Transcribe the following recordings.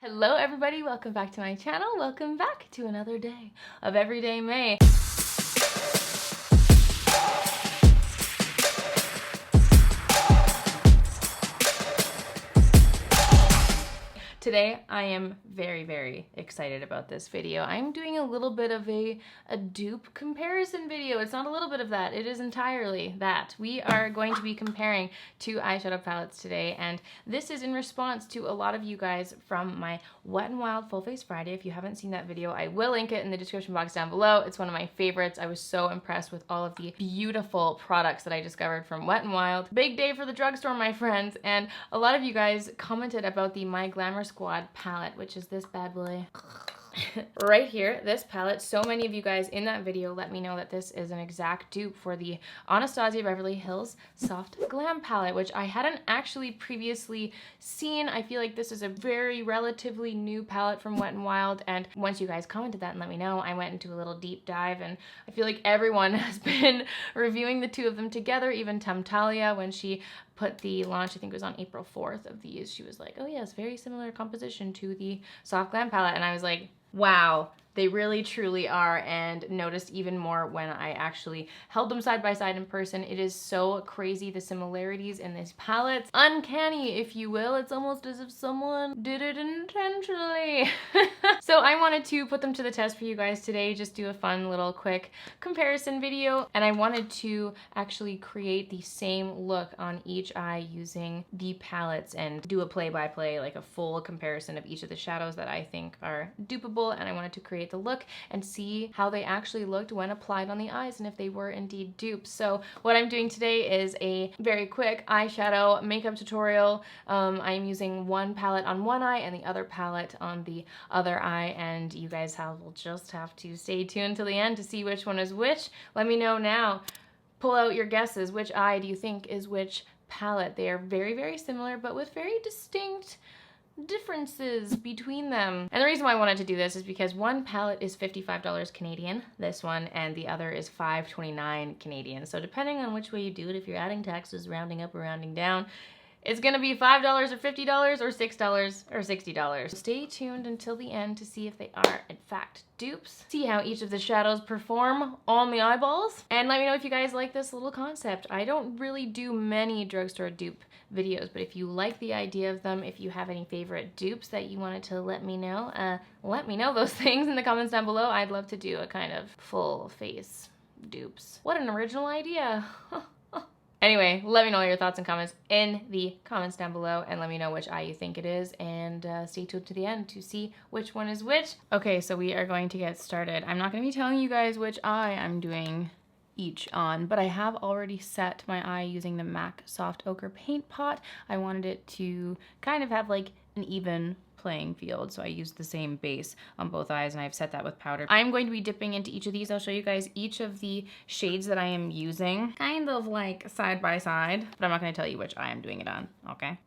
Hello everybody, welcome back to my channel. Welcome back to another day of Everyday May. Today, I am very excited about this video. I'm doing a little bit of a dupe comparison video. It's not a little bit of that, it is entirely that. We are going to be comparing two eyeshadow palettes today, and this is in response to a lot of you guys from my Wet n Wild Full Face Friday. If you haven't seen that video, I will link it in the description box down below. It's one of my favorites. I was so impressed with all of the beautiful products that I discovered from Wet n Wild. Big day for the drugstore, my friends, and a lot of you guys commented about the My Glamour Squad palette, which is this bad boy right here, this palette. So many of you guys in that video let me know that this is an exact dupe for the Anastasia Beverly Hills Soft Glam palette, which I hadn't actually previously seen. I feel like this is a very relatively new palette from Wet n Wild, and once you guys commented that and let me know, I went into a little deep dive, and I feel like everyone has been reviewing the two of them together. Even Talia, when she put the launch, I think it was on April 4th of these, she was like, oh yes, very similar composition to the Soft Glam palette, and I was like, wow, they really truly are, and noticed even more when I actually held them side by side in person. It is so crazy, the similarities in these palettes. Uncanny, if you will. It's almost as if someone did it intentionally. So I wanted to put them to the test for you guys today, just do a fun little quick comparison video, and I wanted to actually create the same look on each eye using the palettes and do a play-by-play, like a full comparison of each of the shadows that I think are dupeable, and I wanted to create the look and see how they actually looked when applied on the eyes and if they were indeed dupes. So what I'm doing today is a very quick eyeshadow makeup tutorial. I am using one palette on one eye and the other palette on the other eye, and you guys will just have to stay tuned till the end to see which one is which. Let me know now. Pull out your guesses. Which eye do you think is which palette? They are very similar, but with very distinct differences between them. And the reason why I wanted to do this is because one palette is $55 Canadian, this one, and the other is $5.29 Canadian. So depending on which way you do it, if you're adding taxes, rounding up or rounding down, it's gonna be $5 or $50 or $6 or $60. Stay tuned until the end to see if they are in fact dupes. See how each of the shadows perform on the eyeballs. And let me know if you guys like this little concept. I don't really do many drugstore dupe videos, but if you like the idea of them, if you have any favorite dupes that you wanted to let me know those things in the comments down below. I'd love to do a kind of full face dupes. What an original idea. Anyway, let me know your thoughts and comments in the comments down below, and let me know which eye you think it is, and stay tuned to the end to see which one is which. Okay, so we are going to get started. I'm not going to be telling you guys which eye I'm doing each on, but I have already set my eye using the MAC Soft Ochre Paint Pot. I wanted it to kind of have like an even playing field, so I used the same base on both eyes, and I've set that with powder. I'm going to be dipping into each of these. I'll show you guys each of the shades that I am using, kind of like side by side, but I'm not going to tell you which eye I'm doing it on, okay?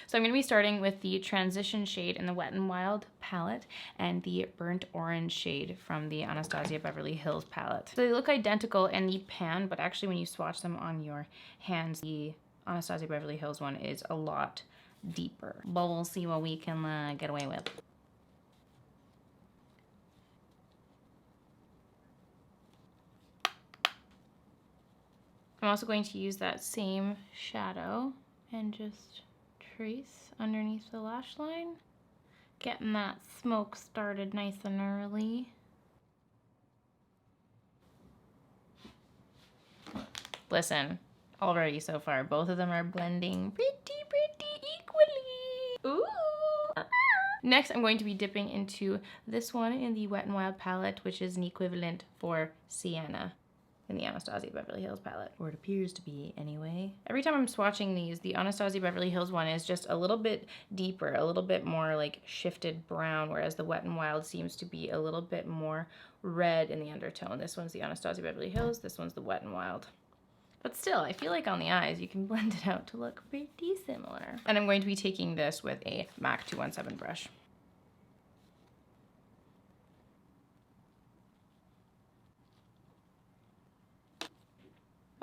So I'm going to be starting with the transition shade in the Wet n Wild palette and the burnt orange shade from the Anastasia Beverly Hills palette. So they look identical in the pan, but actually when you swatch them on your hands, the Anastasia Beverly Hills one is a lot deeper, but we'll see what we can get away with. I'm also going to use that same shadow and just trace underneath the lash line, getting that smoke started nice and early. Listen, already so far, both of them are blending pretty equally. Ooh. Next, I'm going to be dipping into this one in the Wet n Wild palette, which is an equivalent for Sienna in the Anastasia Beverly Hills palette, or it appears to be anyway. Every time I'm swatching these, the Anastasia Beverly Hills one is just a little bit deeper, a little bit more like shifted brown, whereas the Wet n Wild seems to be a little bit more red in the undertone. This one's the Anastasia Beverly Hills, this one's the Wet n Wild. But still, I feel like on the eyes, you can blend it out to look pretty similar. And I'm going to be taking this with a MAC 217 brush.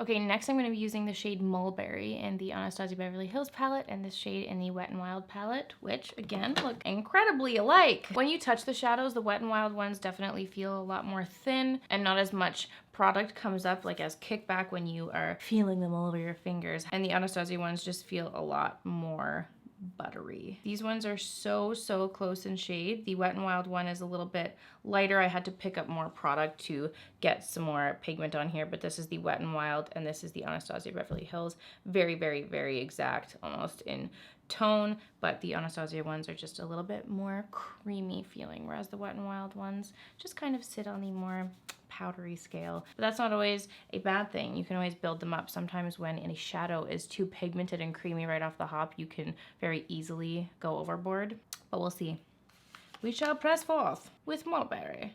Okay, next I'm going to be using the shade Mulberry in the Anastasia Beverly Hills palette and this shade in the Wet n Wild palette, which again look incredibly alike. When you touch the shadows, the Wet n Wild ones definitely feel a lot more thin and not as much product comes up like as kickback when you are feeling them all over your fingers. And the Anastasia ones just feel a lot more buttery. These ones are so close in shade. The Wet n Wild one is a little bit lighter. I had to pick up more product to get some more pigment on here, but this is the Wet n Wild and this is the Anastasia Beverly Hills. Very exact, almost in tone, but the Anastasia ones are just a little bit more creamy feeling, whereas the Wet n Wild ones just kind of sit on the more powdery scale. But that's not always a bad thing. You can always build them up. Sometimes when a shadow is too pigmented and creamy right off the hop, you can very easily go overboard, but we'll see. We shall press forth with Mulberry.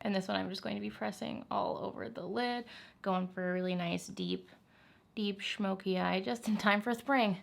And this one I'm just going to be pressing all over the lid, going for a really nice deep smoky eye just in time for spring.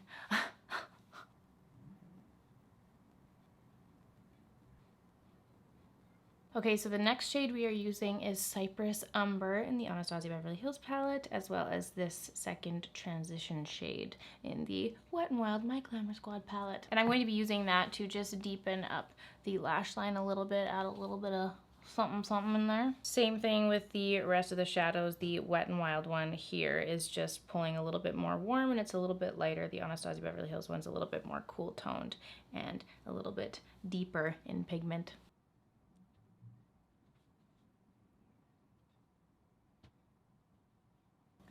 Okay, so the next shade we are using is Cypress Umber in the Anastasia Beverly Hills palette, as well as this second transition shade in the Wet n Wild My Glamour Squad palette. And I'm going to be using that to just deepen up the lash line a little bit, add a little bit of something in there. Same thing with the rest of the shadows. The Wet n Wild one here is just pulling a little bit more warm and it's a little bit lighter. The Anastasia Beverly Hills one's a little bit more cool toned and a little bit deeper in pigment.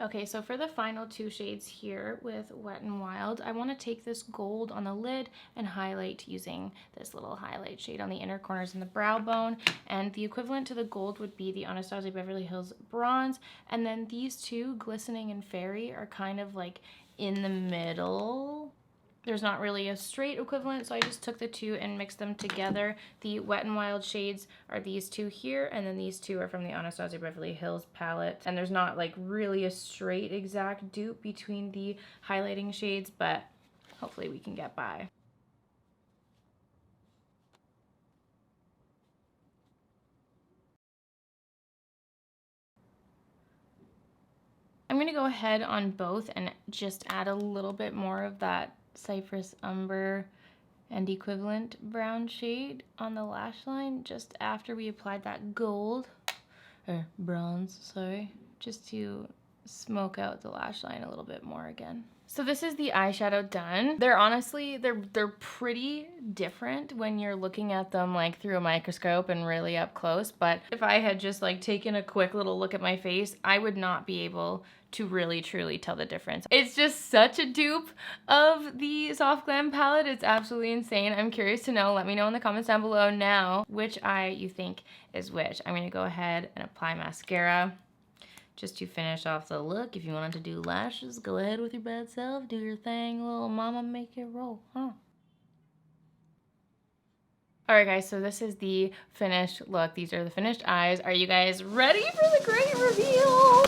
Okay, so for the final two shades here with Wet n Wild, I want to take this gold on the lid and highlight using this little highlight shade on the inner corners and the brow bone. And the equivalent to the gold would be the Anastasia Beverly Hills bronze. And then these two, Glistening and Fairy, are kind of like in the middle. There's not really a straight equivalent, so I just took the two and mixed them together. The Wet n Wild shades are these two here, and then these two are from the Anastasia Beverly Hills palette. And there's not like really a straight exact dupe between the highlighting shades, but hopefully we can get by. I'm gonna go ahead on both and just add a little bit more of that Cypress Umber and equivalent brown shade on the lash line just after we applied that gold, or bronze, sorry, just to smoke out the lash line a little bit more again. So this is the eyeshadow done. They're honestly, they're pretty different when you're looking at them like through a microscope and really up close, but if I had just like taken a quick little look at my face, I would not be able to really truly tell the difference. It's just such a dupe of the Soft Glam palette. It's absolutely insane. I'm curious to know, let me know in the comments down below now which eye you think is which. I'm gonna go ahead and apply mascara just to finish off the look. If you wanted to do lashes, go ahead with your bad self, do your thing, little mama, make it roll, huh? All right, guys, so this is the finished look. These are the finished eyes. Are you guys ready for the great reveal?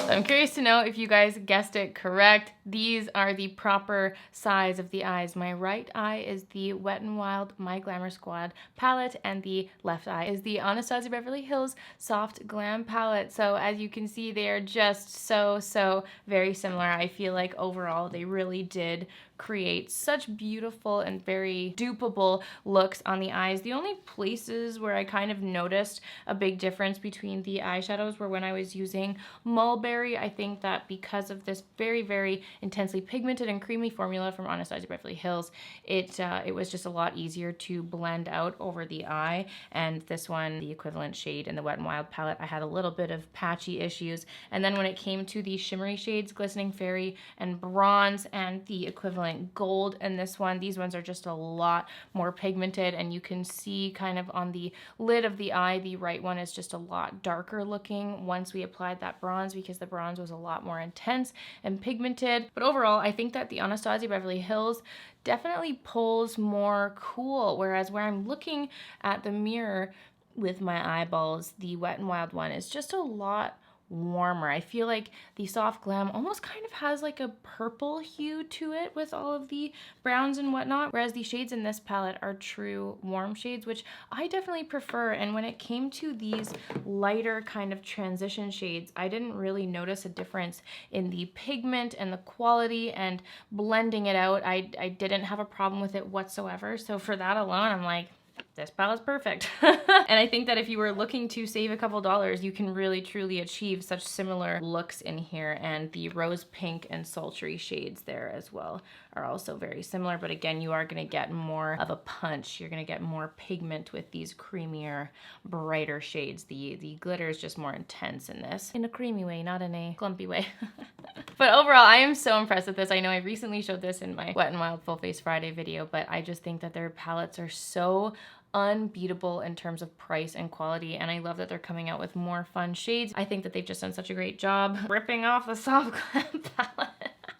I'm curious to know if you guys guessed it correct. These are the proper size of the eyes. My right eye is the Wet n Wild My Glamour Squad palette, and the left eye is the Anastasia Beverly Hills Soft Glam palette. So as you can see, they are just so very similar. I feel like overall they really did create such beautiful and very dupeable looks on the eyes. The only places where I kind of noticed a big difference between the eyeshadows were when I was using Mulberry. I think that because of this very intensely pigmented and creamy formula from Anastasia Beverly Hills, it was just a lot easier to blend out over the eye. And this one, the equivalent shade in the Wet n Wild palette, I had a little bit of patchy issues. And then when it came to the shimmery shades, Glistening Fairy and Bronze, and the equivalent gold in this one, these ones are just a lot more pigmented, and you can see kind of on the lid of the eye, the right one is just a lot darker looking once we applied that bronze, because the bronze was a lot more intense and pigmented. But overall, I think that the Anastasia Beverly Hills definitely pulls more cool, whereas where I'm looking at the mirror with my eyeballs, the Wet n Wild one is just a lot warmer. I feel like the Soft Glam almost kind of has like a purple hue to it with all of the browns and whatnot, whereas the shades in this palette are true warm shades, which I definitely prefer. And when it came to these lighter kind of transition shades, I didn't really notice a difference in the pigment and the quality, and blending it out, I didn't have a problem with it whatsoever. So for that alone, I'm like, this palette's perfect. And I think that if you were looking to save a couple dollars, you can really truly achieve such similar looks in here. And the rose pink and sultry shades there as well are also very similar, but again, you are gonna get more of a punch. You're gonna get more pigment with these creamier, brighter shades. The glitter is just more intense in this, in a creamy way, not in a clumpy way. But overall, I am so impressed with this. I know I recently showed this in my Wet n Wild Full Face Friday video, but I just think that their palettes are so unbeatable in terms of price and quality, and I love that they're coming out with more fun shades. I think that they've just done such a great job ripping off the Soft Glam palette.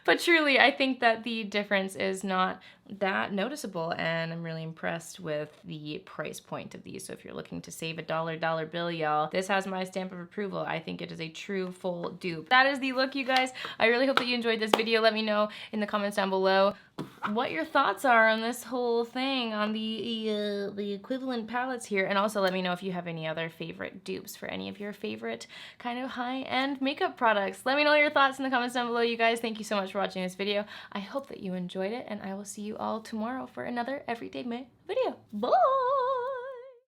But truly, I think that the difference is not that noticeable, and I'm really impressed with the price point of these. So if you're looking to save a dollar bill, y'all, this has my stamp of approval. I think it is a true full dupe. That is the look, you guys. I really hope that you enjoyed this video. Let me know in the comments down below what your thoughts are on this whole thing, on the equivalent palettes here, and also let me know if you have any other favorite dupes for any of your favorite kind of high-end makeup products. Let me know your thoughts in the comments down below, you guys. Thank you so much for watching this video. I hope that you enjoyed it, and I will see you all tomorrow for another Everyday May video. Bye!